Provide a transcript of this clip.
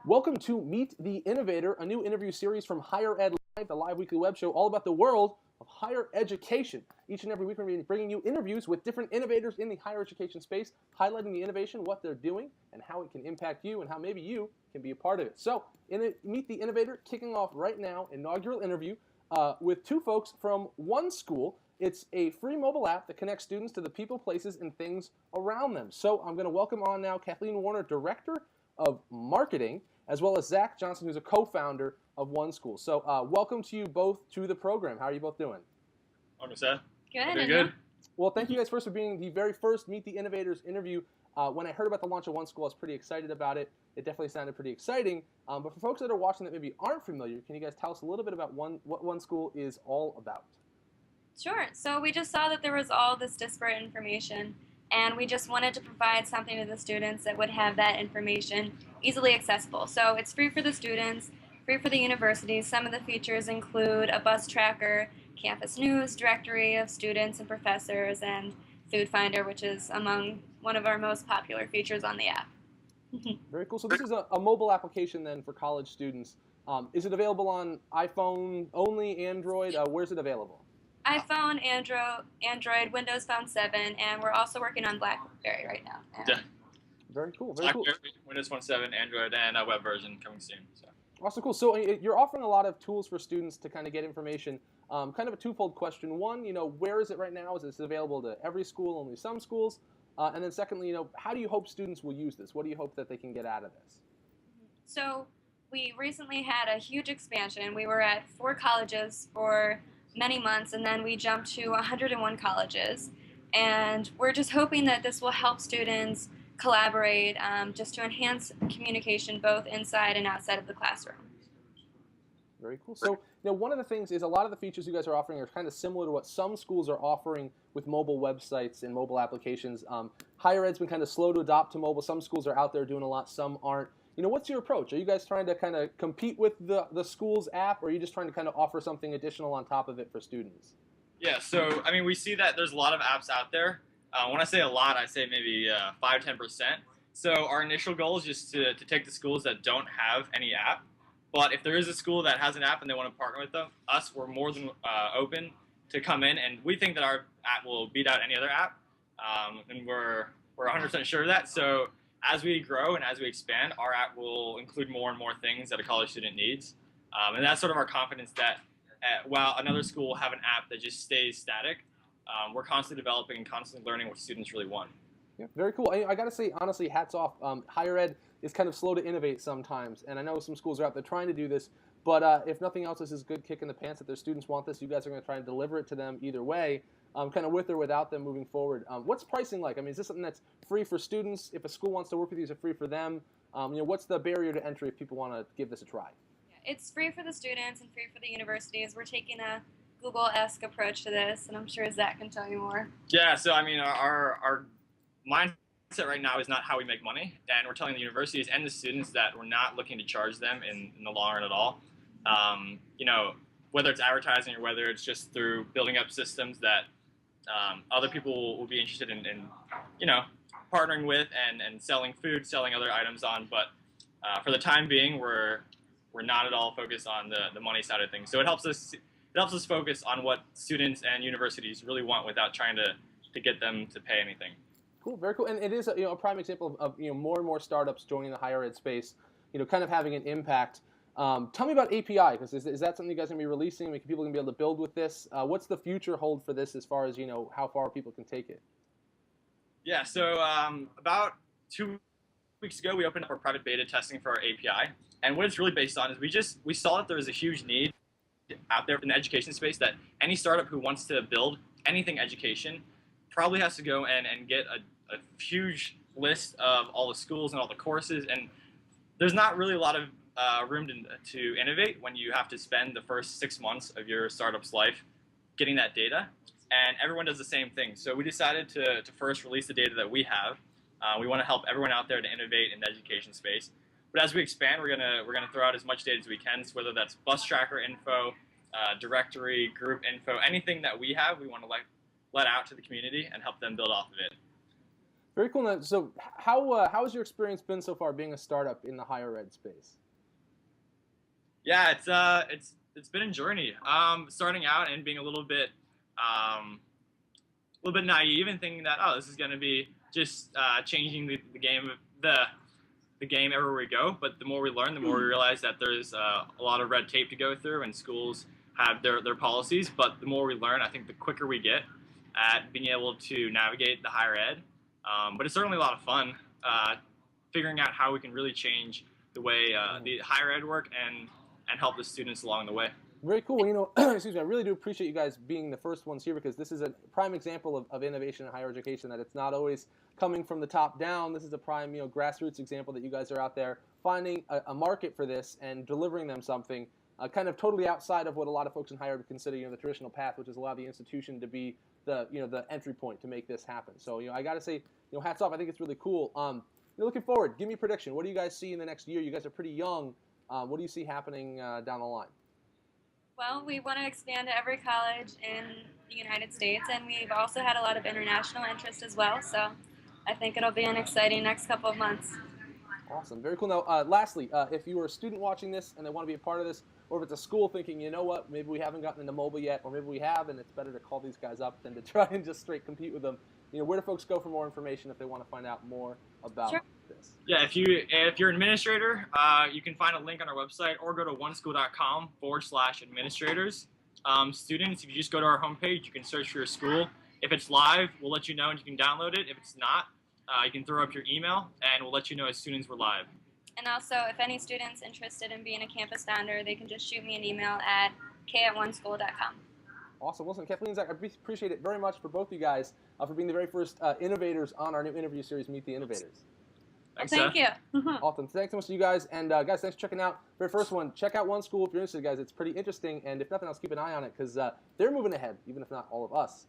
Welcome to Meet the Innovator, a new interview series from HigherEdLive, the live weekly web show all about the world of higher education. Each and every week we're going to be bringing you interviews with different innovators in the higher education space, highlighting the innovation, what they're doing, and how it can impact you, and how maybe you can be a part of it. So, Meet the Innovator, kicking off right now, inaugural interview with two folks from one school. It's a free mobile app that connects students to the people, places, and things around them. So I'm going to welcome on now Kathleen Warner, Director of Marketing, as well as Zach Johnston, who's a co-founder of One School. So welcome to you both to the program. How are you both doing? Welcome, Seth. Good. Doing good. Well, thank you guys first for being the very first Meet the Innovators interview. When I heard about the launch of One School, I was pretty excited about it. It definitely sounded pretty exciting. But for folks that are watching that maybe aren't familiar, can you guys tell us a little bit about what One School is all about? Sure. So we just saw that there was all this disparate information, and we just wanted to provide something to the students that would have that information easily accessible. So it's free for the students, free for the universities. Some of the features include a bus tracker, campus news, directory of students and professors, and food finder, which is among one of our most popular features on the app. Very cool. So this is a mobile application then for college students. Is it available on iPhone only, Android? Where's it available? iPhone, Android, Windows Phone 7, and we're also working on BlackBerry right now. Yeah. Very cool. Very cool. Windows Phone 7, Android, and a web version coming soon. So. Awesome, cool. So you're offering a lot of tools for students to kind of get information. Kind of a twofold question. One, where is it right now? Is this available to every school, only some schools? And then secondly, how do you hope students will use this? What do you hope that they can get out of this? So we recently had a huge expansion. We were at 4 colleges for many months, and then we jumped to 101 colleges. And we're just hoping that this will help students collaborate just to enhance communication both inside and outside of the classroom. Very cool. So, one of the things is a lot of the features you guys are offering are kind of similar to what some schools are offering with mobile websites and mobile applications. Higher ed's been kind of slow to adopt to mobile. Some schools are out there doing a lot, some aren't. What's your approach? Are you guys trying to kind of compete with the school's app, or are you just trying to kind of offer something additional on top of it for students? Yeah, so, we see that there's a lot of apps out there. When I say a lot, I say maybe 5-10%. So our initial goal is just to take the schools that don't have any app. But if there is a school that has an app and they want to partner with us, we're more than open to come in. And we think that our app will beat out any other app. And we're 100% sure of that. So as we grow and as we expand, our app will include more and more things that a college student needs. And that's sort of our confidence that while another school will have an app that just stays static, we're constantly developing and constantly learning what students really want. Yeah, very cool. I got to say, honestly, hats off. Higher ed is kind of slow to innovate sometimes, and I know some schools are out there trying to do this, but if nothing else, this is a good kick in the pants that their students want this. You guys are going to try and deliver it to them either way, kind of with or without them moving forward. What's pricing like? Is this something that's free for students? If a school wants to work with you, is it free for them? What's the barrier to entry if people want to give this a try? Yeah, it's free for the students and free for the universities. We're taking a Google-esque approach to this, and I'm sure Zach can tell you more. Yeah, so our mindset right now is not how we make money, and we're telling the universities and the students that we're not looking to charge them in the long run at all. Whether it's advertising or whether it's just through building up systems that other people will be interested in partnering with and selling food, selling other items on. But for the time being, we're not at all focused on the money side of things. So it helps us focus on what students and universities really want without trying to get them to pay anything. Cool, very cool. And it is a prime example of more and more startups joining the higher ed space, kind of having an impact. Tell me about API, because is that something you guys are going to be releasing? People going to be able to build with this? What's the future hold for this as far as how far people can take it? Yeah, so about 2 weeks ago, we opened up our private beta testing for our API. And what it's really based on is we saw that there was a huge need out there in the education space, that any startup who wants to build anything education probably has to go and get a huge list of all the schools and all the courses, and there's not really a lot of room to innovate when you have to spend the first 6 months of your startup's life getting that data, and everyone does the same thing. So we decided to first release the data that we have. We want to help everyone out there to innovate in the education space. But as we expand, we're gonna throw out as much data as we can. So whether that's bus tracker info, directory, group info, anything that we have, we want to let out to the community and help them build off of it. Very cool. Now, so how has your experience been so far being a startup in the higher ed space? Yeah, it's been a journey. Starting out and being a little bit naive and thinking that, oh, this is going to be just changing the game the game everywhere we go. But the more we learn, the more we realize that there's a lot of red tape to go through, and schools have their policies. But the more we learn, I think the quicker we get at being able to navigate the higher ed. But it's certainly a lot of fun figuring out how we can really change the way the higher ed work and help the students along the way. Very cool. You know, excuse me, I really do appreciate you guys being the first ones here, because this is a prime example of innovation in higher education, that it's not always coming from the top down. This is a prime, grassroots example that you guys are out there finding a market for this and delivering them something kind of totally outside of what a lot of folks in higher ed would consider, the traditional path, which is allow the institution to be the entry point to make this happen. So, I got to say, hats off. I think it's really cool. Looking forward, give me a prediction. What do you guys see in the next year? You guys are pretty young. What do you see happening down the line? Well, we want to expand to every college in the United States, and we've also had a lot of international interest as well. So I think it'll be an exciting next couple of months. Awesome. Very cool. Now, lastly, if you are a student watching this and they want to be a part of this, or if it's a school thinking, you know what, maybe we haven't gotten into mobile yet, or maybe we have, and it's better to call these guys up than to try and just straight compete with them, where do folks go for more information if they want to find out more about this? Yeah, if you're an administrator, you can find a link on our website, or go to oneschool.com/administrators. Students, if you just go to our homepage, you can search for your school. If it's live, we'll let you know and you can download it. If it's not, you can throw up your email and we'll let you know as soon as we're live. And also, if any student's interested in being a campus founder, they can just shoot me an email at k@oneschool.com. Awesome. Listen, Kathleen, Zach, I appreciate it very much for both you guys for being the very first innovators on our new interview series, Meet the Innovators. Thanks, Thank you. Awesome. Thanks so much to you guys. And guys, thanks for checking out the very first one. Check out One School if you're interested, guys. It's pretty interesting. And if nothing else, keep an eye on it, because they're moving ahead, even if not all of us